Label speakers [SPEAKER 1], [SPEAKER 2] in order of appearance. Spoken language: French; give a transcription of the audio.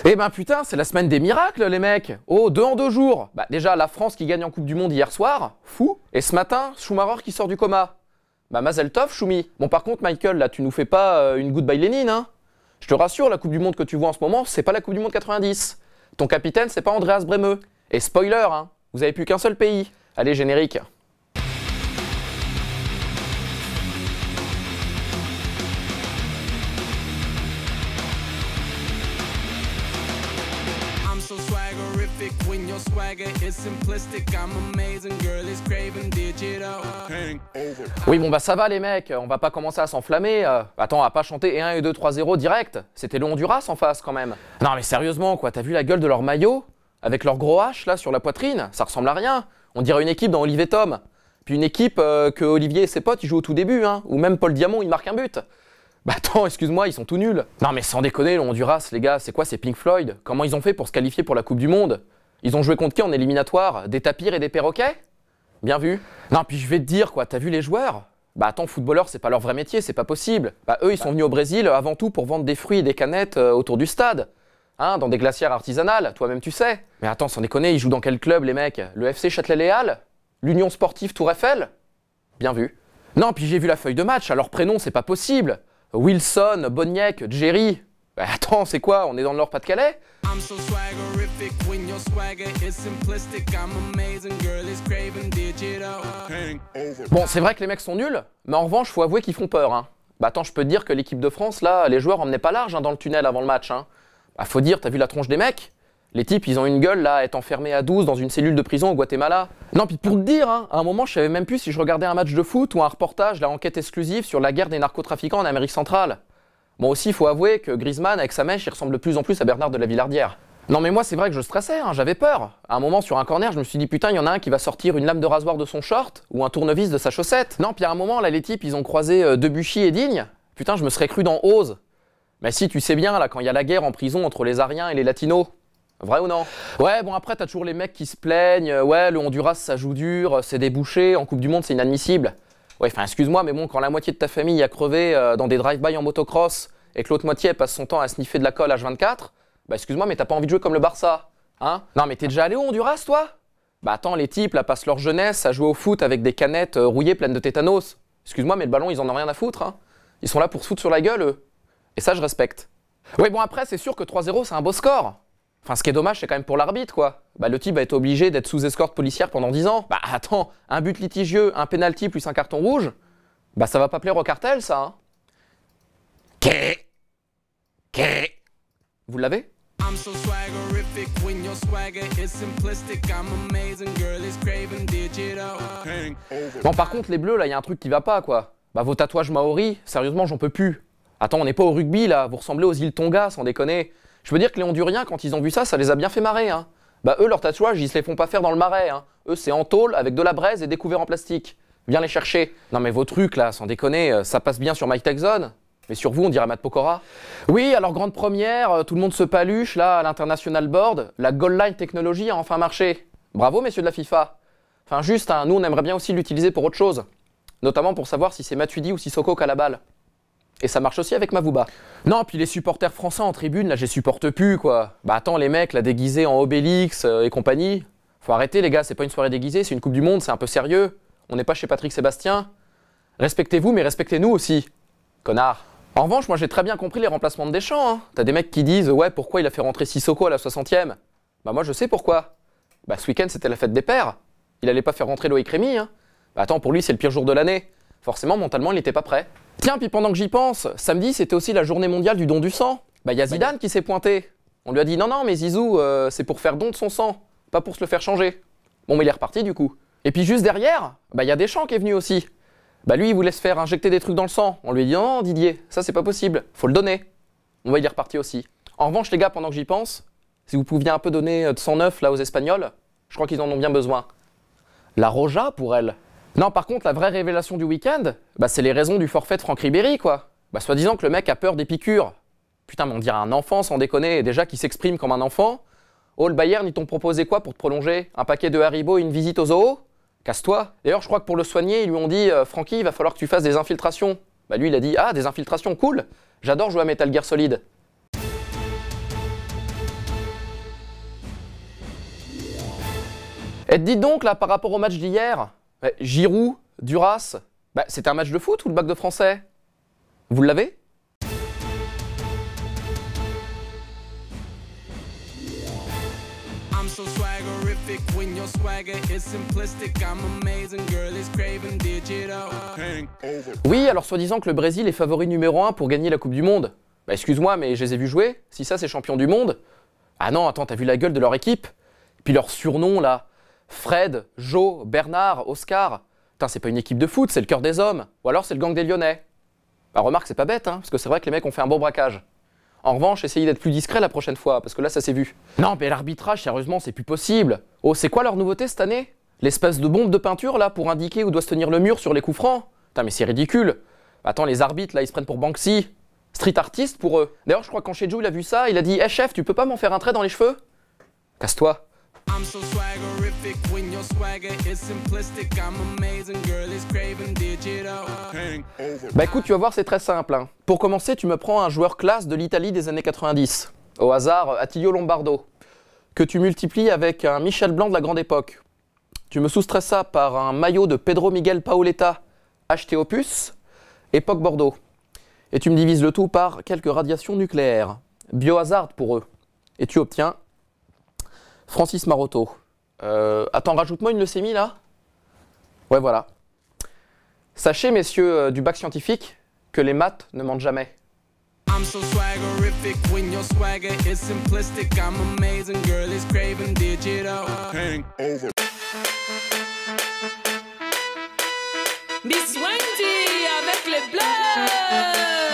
[SPEAKER 1] Eh ben putain, c'est la semaine des miracles les mecs. Oh, 2 en 2 jours. Bah déjà, la France qui gagne en Coupe du Monde hier soir, fou. Et ce matin, Schumacher qui sort du coma. Bah Mazel Tov, Schumi. Bon par contre, Michael, là tu nous fais pas une goodbye Lénine, hein. Je te rassure, la Coupe du Monde que tu vois en ce moment, c'est pas la Coupe du Monde 90. Ton capitaine, c'est pas Andreas Brehme. Et spoiler, hein, vous avez plus qu'un seul pays. Allez, générique.
[SPEAKER 2] So swaggerific when your swagger is simplistic. I'm amazing, girl is craving digital.
[SPEAKER 1] Oui bon bah ça va les mecs, on va pas commencer à s'enflammer. Attends, on va pas chanter 1 et 2 3-0 direct. C'était le Honduras en face quand même. Non mais sérieusement quoi, t'as vu la gueule de leur maillot? Avec leur gros H là sur la poitrine, ça ressemble à rien. On dirait une équipe dans Olivier et Tom. Puis une équipe que Olivier et ses potes ils jouent au tout début, hein. Ou même Paul Diamant il marque un but. Bah attends, excuse-moi, ils sont tout nuls. Non mais sans déconner, le Honduras, les gars, c'est quoi, c'est Pink Floyd? Comment ils ont fait pour se qualifier pour la Coupe du Monde? Ils ont joué contre qui en éliminatoire? Des tapirs et des perroquets? Bien vu. Non, puis je vais te dire, quoi, t'as vu les joueurs? Bah attends, footballeur, c'est pas leur vrai métier, c'est pas possible. Bah eux, ils sont venus au Brésil avant tout pour vendre des fruits et des canettes autour du stade. Hein, dans des glacières artisanales, toi-même tu sais. Mais attends, sans déconner, ils jouent dans quel club, les mecs? Le FC Châtelet-Léal? L'Union Sportive Tour Eiffel? Bien vu. Non, puis j'ai vu la feuille de match, à leur prénom, c'est pas possible. Wilson, Boniek, Jerry. Bah attends, c'est quoi? On est dans le Nord-Pas-de-Calais?
[SPEAKER 2] I'm so swaggerific when your swagger is simplistic. I'm amazing, girl is craving digital.
[SPEAKER 1] Bon, c'est vrai que les mecs sont nuls, mais en revanche, faut avouer qu'ils font peur. Hein. Bah attends, je peux te dire que l'équipe de France, là, les joueurs emmenaient pas large hein, dans le tunnel avant le match. Hein. Bah faut dire, t'as vu la tronche des mecs? Les types, ils ont une gueule, là, à être enfermés à 12 dans une cellule de prison au Guatemala. Non, puis pour te dire, hein, à un moment, je savais même plus si je regardais un match de foot ou un reportage, la enquête exclusive sur la guerre des narcotrafiquants en Amérique centrale. Bon aussi, il faut avouer que Griezmann, avec sa mèche, il ressemble de plus en plus à Bernard de la Villardière. Non mais moi, c'est vrai que je stressais, hein, j'avais peur. À un moment, sur un corner, je me suis dit, putain, il y en a un qui va sortir une lame de rasoir de son short ou un tournevis de sa chaussette. Non, puis à un moment, là, les types, ils ont croisé Debuchy et Digne. Putain, je me serais cru dans Oz. Mais si, tu sais bien, là, quand il y a la guerre en prison entre les Ariens et les Latinos. Vrai ou non? Ouais, bon après, t'as toujours les mecs qui se plaignent, ouais, le Honduras, ça joue dur, c'est débouché, en Coupe du Monde, c'est inadmissible. Ouais, enfin, excuse-moi, mais bon, quand la moitié de ta famille a crevé dans des drive-by en motocross et que l'autre moitié passe son temps à sniffer de la colle H24, bah excuse-moi, mais t'as pas envie de jouer comme le Barça, hein? Non, mais t'es déjà allé au Honduras, toi? Bah attends, les types, là, passent leur jeunesse à jouer au foot avec des canettes rouillées pleines de tétanos. Excuse-moi, mais le ballon, ils en ont rien à foutre, hein. Ils sont là pour se foutre sur la gueule, eux. Et ça, je respecte. Ouais, bon, après, c'est sûr que 3-0, c'est un beau score. Enfin, ce qui est dommage, c'est quand même pour l'arbitre, quoi. Bah, le type va être obligé d'être sous escorte policière pendant 10 ans. Bah, attends, un but litigieux, un penalty plus un carton rouge, bah, ça va pas plaire au cartel, ça, hein. Vous l'avez?
[SPEAKER 2] I'm so swaggerific when your swagger is simplistic. I'm amazing, girl is craving digital.
[SPEAKER 1] Bon, par contre, les bleus, là, il y a un truc qui va pas, quoi. Bah, vos tatouages maoris, sérieusement, j'en peux plus. Attends, on n'est pas au rugby, là, vous ressemblez aux îles Tonga, sans déconner. Je veux dire que les Honduriens, quand ils ont vu ça, ça les a bien fait marrer, hein. Bah eux, leurs tatouages, ils se les font pas faire dans le marais, hein. Eux, c'est en tôle, avec de la braise et des couverts en plastique. Viens les chercher. Non mais vos trucs, là, sans déconner, ça passe bien sur Mike Tyson. Mais sur vous, on dirait Matt Pokora. Oui, alors grande première, tout le monde se paluche, là, à l'International Board. La Goal Line Technology a enfin marché. Bravo, messieurs de la FIFA. Enfin juste, hein, nous, on aimerait bien aussi l'utiliser pour autre chose. Notamment pour savoir si c'est Matuidi ou Sissoko qui a la balle. Et ça marche aussi avec Mavouba. Non, puis les supporters français en tribune, là, je les supporte plus, quoi. Bah attends, les mecs, là, déguisés en Obélix et compagnie. Faut arrêter, les gars, c'est pas une soirée déguisée, c'est une Coupe du Monde, c'est un peu sérieux. On n'est pas chez Patrick Sébastien. Respectez-vous, mais respectez-nous aussi. Connard. En revanche, moi, j'ai très bien compris les remplacements de Deschamps, hein. T'as des mecs qui disent, ouais, pourquoi il a fait rentrer Sissoko à la 60e? Bah moi, je sais pourquoi. Bah ce week-end, c'était la fête des pères. Il allait pas faire rentrer Loïc Rémy, hein. Bah attends, pour lui, c'est le pire jour de l'année. Forcément, mentalement, il était pas prêt. Tiens, puis pendant que j'y pense, samedi, c'était aussi la journée mondiale du don du sang. Bah, y a Zidane qui s'est pointé. On lui a dit, non, non, mais Zizou, c'est pour faire don de son sang, pas pour se le faire changer. Bon, mais il est reparti, du coup. Et puis juste derrière, bah, y a Deschamps qui est venu aussi. Bah, lui, il voulait se faire injecter des trucs dans le sang. On lui a dit, non, Didier, ça, c'est pas possible, faut le donner. Bon, bah, il est reparti aussi. En revanche, les gars, pendant que j'y pense, si vous pouviez un peu donner de sang neuf, là, aux Espagnols, je crois qu'ils en ont bien besoin. La Roja, pour elle. Non, par contre, la vraie révélation du week-end, bah, c'est les raisons du forfait de Franck Ribéry, quoi. Bah, soi-disant que le mec a peur des piqûres. Putain, mais on dirait un enfant, sans déconner, déjà qui s'exprime comme un enfant. Oh, le Bayern, ils t'ont proposé quoi pour te prolonger? Un paquet de Haribo et une visite au zoo? Casse-toi. D'ailleurs, je crois que pour le soigner, ils lui ont dit Francky, il va falloir que tu fasses des infiltrations. Bah, lui, il a dit ah, des infiltrations, cool. J'adore jouer à Metal Gear Solid. Et dites donc, là, par rapport au match d'hier, Giroud, Duras, c'était un match de foot ou le bac de français? Vous l'avez?
[SPEAKER 2] I'm so swaggerific when your swagger is simplistic. I'm amazing, girl is craving digital.
[SPEAKER 1] Oui, alors soi-disant que le Brésil est favori numéro 1 pour gagner la Coupe du Monde. Excuse-moi, mais je les ai vus jouer. Si ça, c'est champion du monde. Ah non, attends, t'as vu la gueule de leur équipe? Puis leur surnom, là. Fred, Joe, Bernard, Oscar. Putain, c'est pas une équipe de foot, c'est le cœur des hommes. Ou alors c'est le gang des Lyonnais. Remarque, c'est pas bête, hein, parce que c'est vrai que les mecs ont fait un bon braquage. En revanche, essayez d'être plus discret la prochaine fois, parce que là, ça s'est vu. Non, mais l'arbitrage, sérieusement, c'est plus possible. Oh, c'est quoi leur nouveauté cette année? L'espèce de bombe de peinture, là, pour indiquer où doit se tenir le mur sur les coups francs? Putain, mais c'est ridicule. Attends, les arbitres, là, ils se prennent pour Banksy. Street artiste pour eux. D'ailleurs, je crois que quand Shedju, il a vu ça, il a dit « Hey chef, tu peux pas m'en faire un trait dans les cheveux ?» Casse-toi.
[SPEAKER 2] I'm so swaggerific when your swagger is simplistic. I'm amazing, girl is craving digital.
[SPEAKER 1] Écoute, tu vas voir, c'est très simple. Hein. Pour commencer, tu me prends un joueur classe de l'Italie des années 90. Au hasard, Attilio Lombardo. Que tu multiplies avec un Michel Blanc de la grande époque. Tu me soustrais ça par un maillot de Pedro Miguel Paoletta acheté au puce, époque Bordeaux. Et tu me divises le tout par quelques radiations nucléaires. Biohazard pour eux. Et tu obtiens Francis Maroto. Attends, rajoute-moi une leucémie là. Ouais, voilà. Sachez, messieurs du bac scientifique, que les maths ne mentent jamais.
[SPEAKER 2] I'm so swaggerific when your swagger is simplistic. I'm amazing, girl is craving digital. Hangover.
[SPEAKER 3] Miss Wendy avec les bleus.